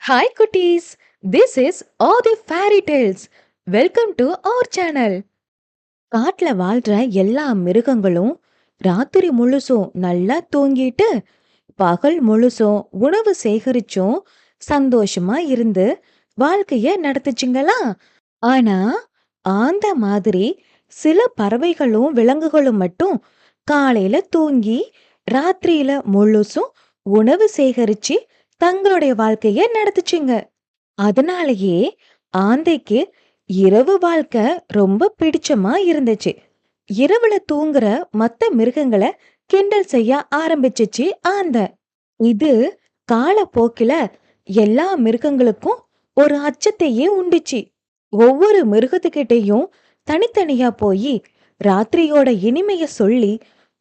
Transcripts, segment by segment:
Hi cuties, this is all the fairy tales. Welcome to our channel. காட்டுல வாழ்ற எல்லா மிருகங்களும் ராத்திரி முழுசும் நல்லா தூங்கிட்டு பகல் முழுசும் உணவு சேகரிச்சும் சந்தோஷமா இருந்து வாழ்க்கைய நடத்துச்சுங்களா. ஆனா ஆந்த மாதிரி சில பறவைகளும் விலங்குகளும் மட்டும் காலையில தூங்கி ராத்திரியில முழுசும் உணவு சேகரிச்சு தங்களுடைய வாழ்க்கைய நடத்துச்சுங்க. அதனாலேயே ஆந்தைக்கு இரவு வாழ்க்கை ரொம்ப பிடிச்சமா இருந்துச்சு. இரவுல தூங்குற மத்த மிருகங்களை கிண்டல் செய்ய ஆரம்பிச்சுச்சு ஆந்த. இது காலப்போக்கில எல்லா மிருகங்களுக்கும் ஒரு அச்சத்தையே உண்டுச்சு. ஒவ்வொரு மிருகத்துக்கிட்டையும் தனித்தனியா போய் ராத்திரியோட இனிமைய சொல்லி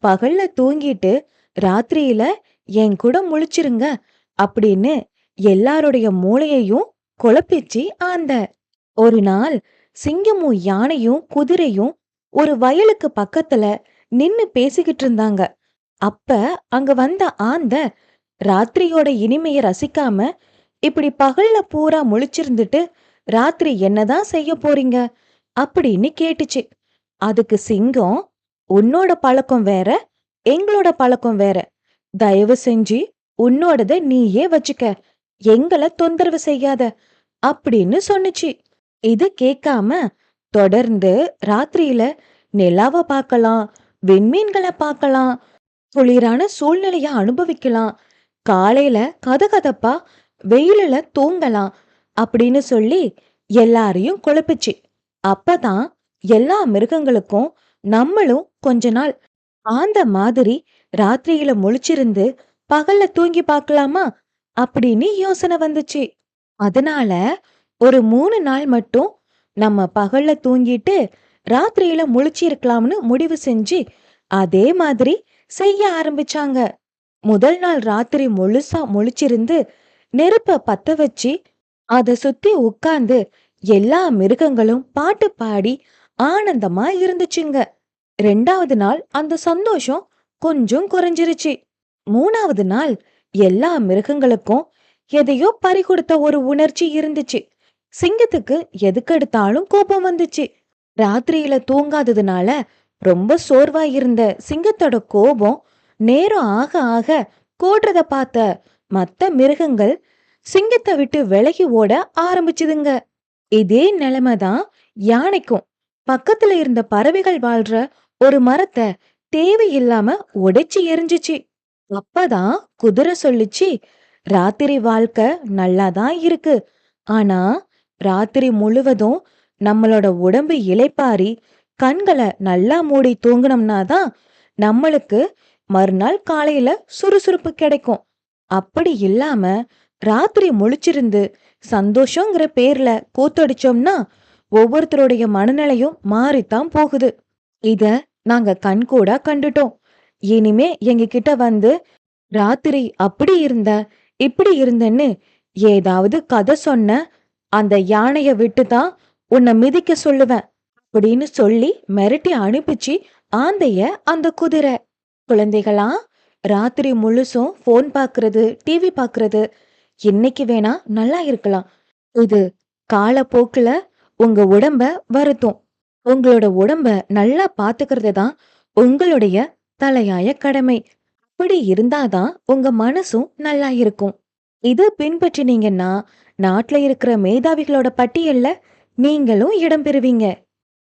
பகல்ல தூங்கிட்டு ராத்திரியில என் கூட முழிச்சிருங்க அப்படின்னு எல்லாருடைய மூளையையும் குழப்பிச்சு ஆந்த. ஒரு நாள் சிங்கமும் யானையும் குதிரையும் ஒரு வயலுக்கு பக்கத்துல நின்னு பேசிக்கிட்டு இருந்தாங்க. அப்ப அங்க வந்த ஆந்த ராத்திரியோட இனிமைய ரசிக்காம இப்படி பகல்ல பூரா முழிச்சிருந்துட்டு ராத்திரி என்னதான் செய்ய போறீங்க அப்படின்னு கேட்டுச்சு. அதுக்கு சிங்கம், உன்னோட பழக்கம் வேற, எங்களோட பழக்கம் வேற. தயவு செஞ்சு உன்னோடத நீயே வச்சுக்க, எங்கள தொந்தரவு செய்யாத அப்படின்னு சொன்னுச்சு. இது கேட்காம தொடர்ந்து ராத்திரியில நிலாவை பார்க்கலாம், விண்மீன்களை பார்க்கலாம், குளிரான சூழ்நிலைய அனுபவிக்கலாம், காலையில கதகதப்பா வெயிலுல தூங்கலாம் அப்படின்னு சொல்லி எல்லாரையும் குழப்பிச்சு. அப்பதான் எல்லா மிருகங்களுக்கும் நம்மளும் கொஞ்ச நாள் ஆந்த மாதிரி ராத்திரியில முழிச்சிருந்து பகல்ல தூங்கி பார்க்கலாமா அப்படின்னு யோசனை வந்துச்சு. அதனால ஒரு 3 நாள் மட்டும் நம்ம பகல்ல தூங்கிட்டு ராத்திரியில முழிச்சு இருக்கலாம்னு முடிவு செஞ்சு அதே மாதிரி செய்ய ஆரம்பிச்சாங்க. முதல் நாள் ராத்திரி முழுசா முழிச்சிருந்து நெருப்ப பத்த வச்சு அத சுத்தி உட்கார்ந்து எல்லா மிருகங்களும் பாட்டு பாடி ஆனந்தமா இருந்துச்சுங்க. 2வது நாள் அந்த சந்தோஷம் கொஞ்சம் குறைஞ்சிருச்சு. 3வது நாள் எல்லா மிருகங்களுக்கும் எதையோ பறிகொடுத்த ஒரு உணர்ச்சி இருந்துச்சு. சிங்கத்துக்கு எதுக்கெடுத்தாலும் கோபம் வந்துச்சு. ராத்திரியில தூங்காததுனால ரொம்ப சோர்வா இருந்த சிங்கத்தோட கோபம் நேரம் ஆக ஆக கோடுறத பார்த்த மத்த மிருகங்கள் சிங்கத்தை விட்டு விலகி ஓட ஆரம்பிச்சுதுங்க. இதே நிலைமைதான் யானைக்கும். பக்கத்துல இருந்த பறவைகள் வாழ்ற ஒரு மரத்தை தேவையில்லாம உடைச்சு எரிஞ்சிச்சு. அப்பதான் குதிரை சொல்லிச்சு, ராத்திரி வாழ்க்கை நல்லாதான் இருக்கு, ஆனா ராத்திரி முழுவதும் நம்மளோட உடம்பு இளைப்பாரி கண்களை நல்லா மூடி தூங்கினோம்னா தான் நம்மளுக்கு மறுநாள் காலையில சுறுசுறுப்பு கிடைக்கும். அப்படி இல்லாம ராத்திரி முழிச்சிருந்து சந்தோஷங்கிற பேர்ல கூத்தடிச்சோம்னா ஒவ்வொருத்தருடைய மனநிலையும் மாறித்தான் போகுது. இத நாங்க கண்கூடா கண்டுட்டோம். இனிமே எங்க கிட்ட வந்து ராத்திரி அப்படி இருந்த இப்படி இருந்தன்னு ஏதாவது கதை சொன்ன அந்த யானைய விட்டுதான் உன்னை மிதிக்க சொல்லுவேன் அப்படின்னு சொல்லி மிரட்டி அனுப்பிச்சு ஆந்தைய அந்த குதிரை. குழந்தைகளா, ராத்திரி முழுசும் போன் பாக்குறது, டிவி பாக்குறது இன்னைக்கு வேணா நல்லா இருக்கலாம். இது காலப்போக்குல உங்க உடம்ப வருத்தும். உங்களோட உடம்ப நல்லா பாத்துக்கிறது தான் உங்களுடைய தலையாய கடமை. அப்படி இருந்தாதான் உங்க மனசும் நல்லா இருக்கும். இத பின்பற்றினீங்கன்னா நாட்டுல இருக்கிற மேதாவிகளோட பட்டியல்ல நீங்களும் இடம் பெறுவீங்க.